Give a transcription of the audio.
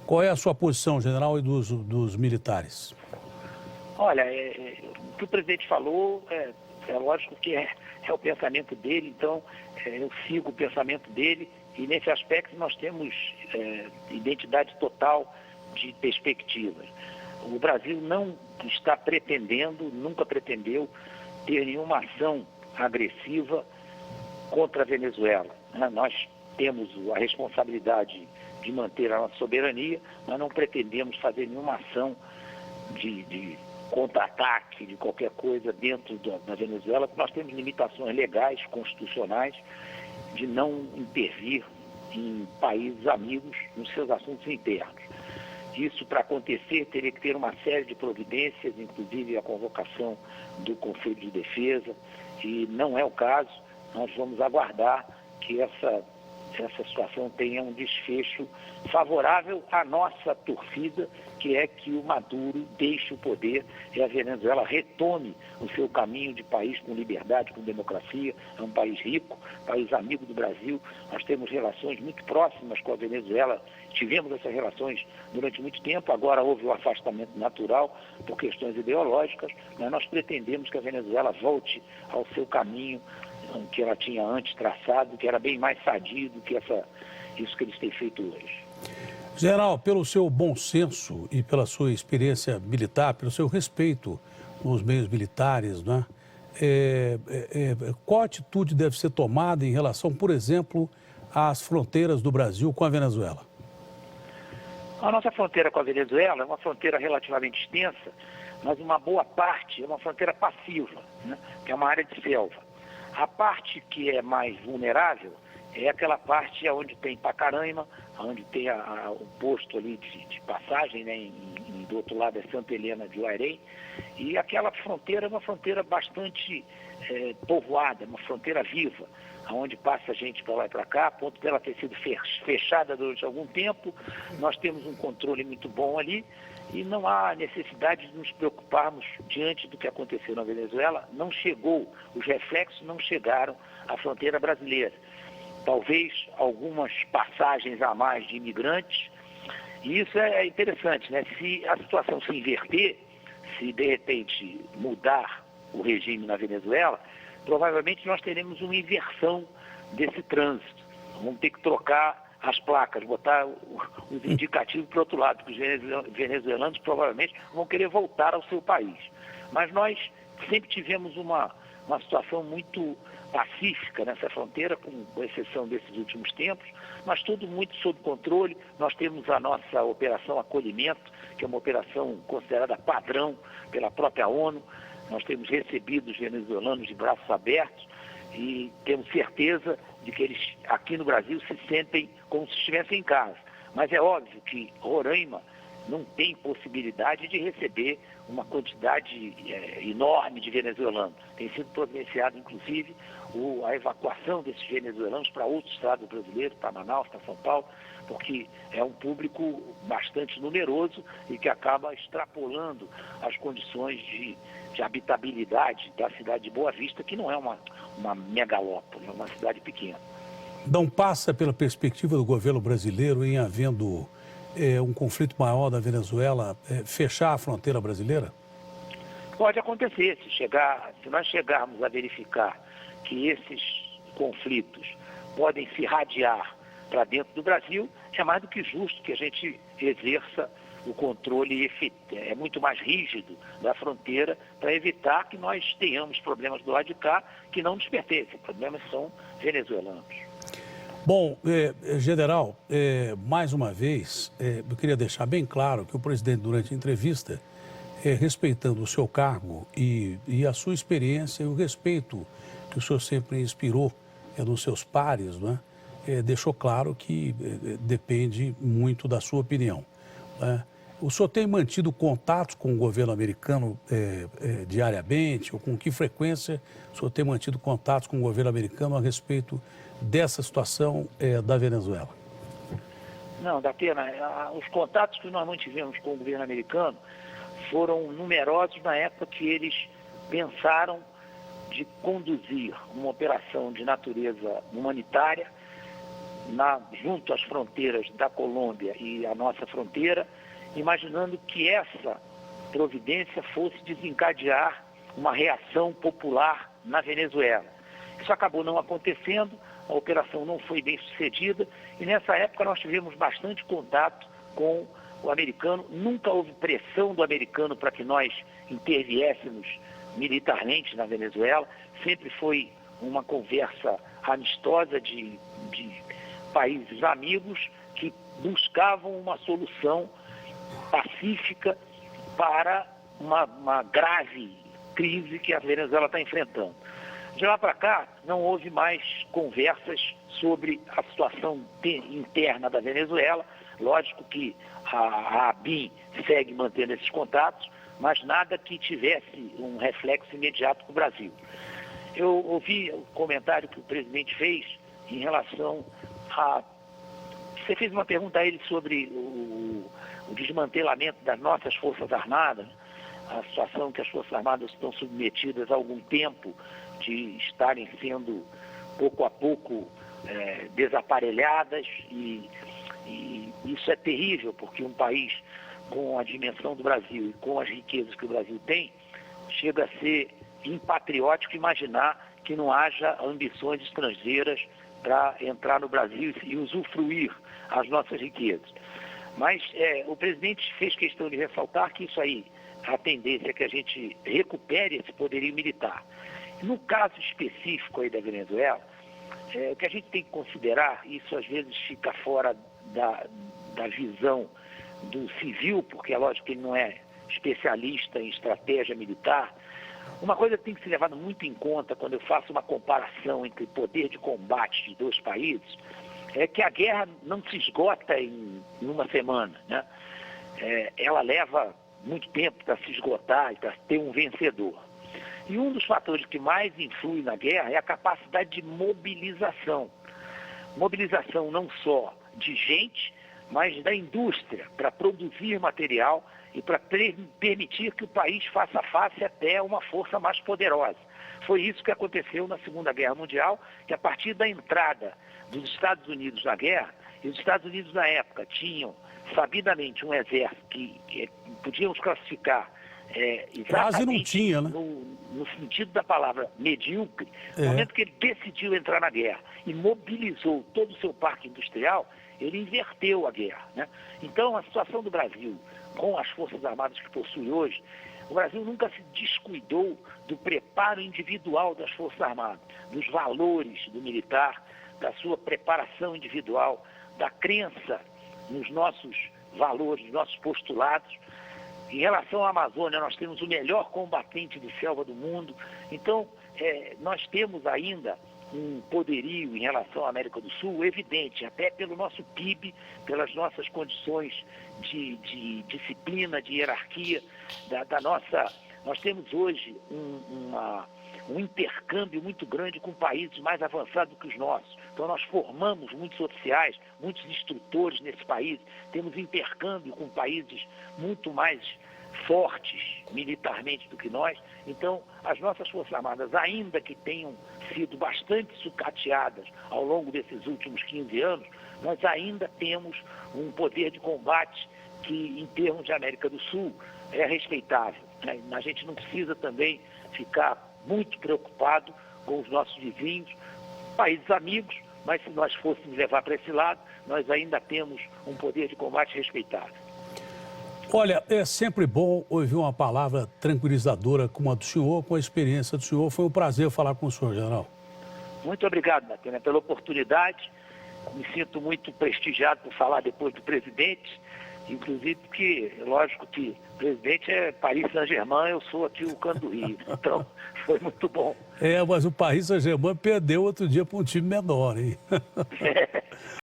Qual é a sua posição, general, e dos militares? Olha, o que o presidente falou é lógico que é o pensamento dele, então eu sigo o pensamento dele e nesse aspecto nós temos identidade total de perspectivas. O Brasil não está pretendendo, nunca pretendeu ter nenhuma ação agressiva contra a Venezuela, né? Nós temos a responsabilidade de manter a nossa soberania, nós não pretendemos fazer nenhuma ação de contra-ataque, de qualquer coisa dentro da Venezuela, porque nós temos limitações legais, constitucionais, de não intervir em países amigos nos seus assuntos internos. Isso, para acontecer, teria que ter uma série de providências, inclusive a convocação do Conselho de Defesa, e não é o caso. Nós vamos aguardar que essa situação tenha um desfecho favorável à nossa torcida, que é que o Maduro deixe o poder e a Venezuela retome o seu caminho de país com liberdade, com democracia. É um país rico, país amigo do Brasil. Nós temos relações muito próximas com a Venezuela. Tivemos essas relações durante muito tempo, agora houve o afastamento natural por questões ideológicas, mas nós pretendemos que a Venezuela volte ao seu caminho que ela tinha antes traçado, que era bem mais sadio do que isso que eles têm feito hoje. General, pelo seu bom senso e pela sua experiência militar, pelo seu respeito nos meios militares, né? Qual atitude deve ser tomada em relação, por exemplo, às fronteiras do Brasil com a Venezuela? A nossa fronteira com a Venezuela é uma fronteira relativamente extensa, mas uma boa parte é uma fronteira passiva, né? Que é uma área de selva. A parte que é mais vulnerável é aquela parte onde tem Pacaraima, onde tem o posto ali de passagem, né? Do outro lado é Santa Helena de Uarém, e aquela fronteira é uma fronteira bastante povoada, uma fronteira viva, onde passa gente para lá e para cá, a ponto dela ter sido fechada durante algum tempo. Nós temos um controle muito bom ali e não há necessidade de nos preocuparmos diante do que aconteceu na Venezuela. Não chegou, os reflexos não chegaram à fronteira brasileira. Talvez algumas passagens a mais de imigrantes, e isso é interessante, né? Se a situação se inverter, se de repente mudar o regime na Venezuela, provavelmente nós teremos uma inversão desse trânsito. Vamos ter que trocar as placas, botar os indicativos para o outro lado, porque os venezuelanos provavelmente vão querer voltar ao seu país. Mas nós sempre tivemos uma situação muito pacífica nessa fronteira, com exceção desses últimos tempos, mas tudo muito sob controle. Nós temos a nossa Operação Acolhimento, que é uma operação considerada padrão pela própria ONU. Nós temos recebido os venezuelanos de braços abertos e temos certeza de que eles aqui no Brasil se sentem como se estivessem em casa. Mas é óbvio que Roraima não tem possibilidade de receber uma quantidade enorme de venezuelanos. Tem sido providenciado, inclusive, a evacuação desses venezuelanos para outros estados brasileiros, para Manaus, para São Paulo, porque é um público bastante numeroso e que acaba extrapolando as condições de habitabilidade da cidade de Boa Vista, que não é uma megalópole, é uma cidade pequena. Não passa pela perspectiva do governo brasileiro em havendo um conflito maior da Venezuela, fechar a fronteira brasileira? Pode acontecer, se nós chegarmos a verificar que esses conflitos podem se irradiar para dentro do Brasil, é mais do que justo que a gente exerça o controle muito mais rígido da fronteira para evitar que nós tenhamos problemas do lado de cá que não nos pertencem. Os problemas são venezuelanos. Bom, general, mais uma vez, eu queria deixar bem claro que o presidente, durante a entrevista, respeitando o seu cargo e a sua experiência e o respeito que o senhor sempre inspirou nos seus pares, né, deixou claro que depende muito da sua opinião, né? O senhor tem mantido contatos com o governo americano diariamente, ou com que frequência o senhor tem mantido contatos com o governo americano a respeito dessa situação da Venezuela? Não, Datena, os contatos que nós mantivemos com o governo americano foram numerosos na época que eles pensaram de conduzir uma operação de natureza humanitária junto às fronteiras da Colômbia e a nossa fronteira, imaginando que essa providência fosse desencadear uma reação popular na Venezuela. Isso acabou não acontecendo, a operação não foi bem sucedida e nessa época nós tivemos bastante contato com o americano. Nunca houve pressão do americano para que nós interviéssemos militarmente na Venezuela, sempre foi uma conversa amistosa de países amigos que buscavam uma solução pacífica para uma grave crise que a Venezuela está enfrentando. De lá para cá, não houve mais conversas sobre a situação interna da Venezuela. Lógico que a ABIN segue mantendo esses contatos, mas nada que tivesse um reflexo imediato para o Brasil. Eu ouvi o comentário que o presidente fez em relação a... Você fez uma pergunta a ele sobre o desmantelamento das nossas Forças Armadas, a situação que as Forças Armadas estão submetidas há algum tempo de estarem sendo, pouco a pouco, desaparelhadas e isso é terrível, porque um país com a dimensão do Brasil e com as riquezas que o Brasil tem, chega a ser impatriótico imaginar que não haja ambições estrangeiras para entrar no Brasil e usufruir as nossas riquezas. Mas o presidente fez questão de ressaltar que isso aí, a tendência é que a gente recupere esse poderio militar. No caso específico aí da Venezuela, o que a gente tem que considerar, isso às vezes fica fora da visão do civil, porque é lógico que ele não é especialista em estratégia militar. Uma coisa que tem que ser levada muito em conta quando eu faço uma comparação entre poder de combate de dois países, é que a guerra não se esgota em uma semana, né? Ela leva muito tempo para se esgotar e para ter um vencedor. E um dos fatores que mais influi na guerra é a capacidade de mobilização. Mobilização não só de gente, mas da indústria, para produzir material e para permitir que o país faça face até uma força mais poderosa. Foi isso que aconteceu na Segunda Guerra Mundial, que a partir da entrada dos Estados Unidos na guerra, e os Estados Unidos na época tinham sabidamente um exército que podíamos classificar quase não tinha, né? no sentido da palavra medíocre, no momento que ele decidiu entrar na guerra e mobilizou todo o seu parque industrial, ele inverteu a guerra, né? Então, a situação do Brasil, com as Forças Armadas que possui hoje, o Brasil nunca se descuidou do preparo individual das Forças Armadas, dos valores do militar, da sua preparação individual, da crença nos nossos valores, nos nossos postulados. Em relação à Amazônia, nós temos o melhor combatente de selva do mundo. Então, nós temos ainda um poderio em relação à América do Sul evidente, até pelo nosso PIB, pelas nossas condições de disciplina, de hierarquia, Nós temos hoje um intercâmbio muito grande com países mais avançados do que os nossos. Então nós formamos muitos oficiais, muitos instrutores nesse país, temos intercâmbio com países muito mais fortes militarmente do que nós. Então as nossas Forças Armadas, ainda que tenham sido bastante sucateadas ao longo desses últimos 15 anos, nós ainda temos um poder de combate que, em termos de América do Sul, é respeitável. A gente não precisa também ficar muito preocupado com os nossos vizinhos, países amigos, mas se nós fôssemos levar para esse lado, nós ainda temos um poder de combate respeitável. Olha, é sempre bom ouvir uma palavra tranquilizadora como a do senhor, com a experiência do senhor. Foi um prazer falar com o senhor, general. Muito obrigado, Datena, pela oportunidade. Me sinto muito prestigiado por falar depois do presidente, inclusive porque, lógico que o presidente é Paris Saint-Germain, eu sou aqui o Canto do Rio. Então, foi muito bom. Mas o Paris Saint-Germain perdeu outro dia para um time menor, hein?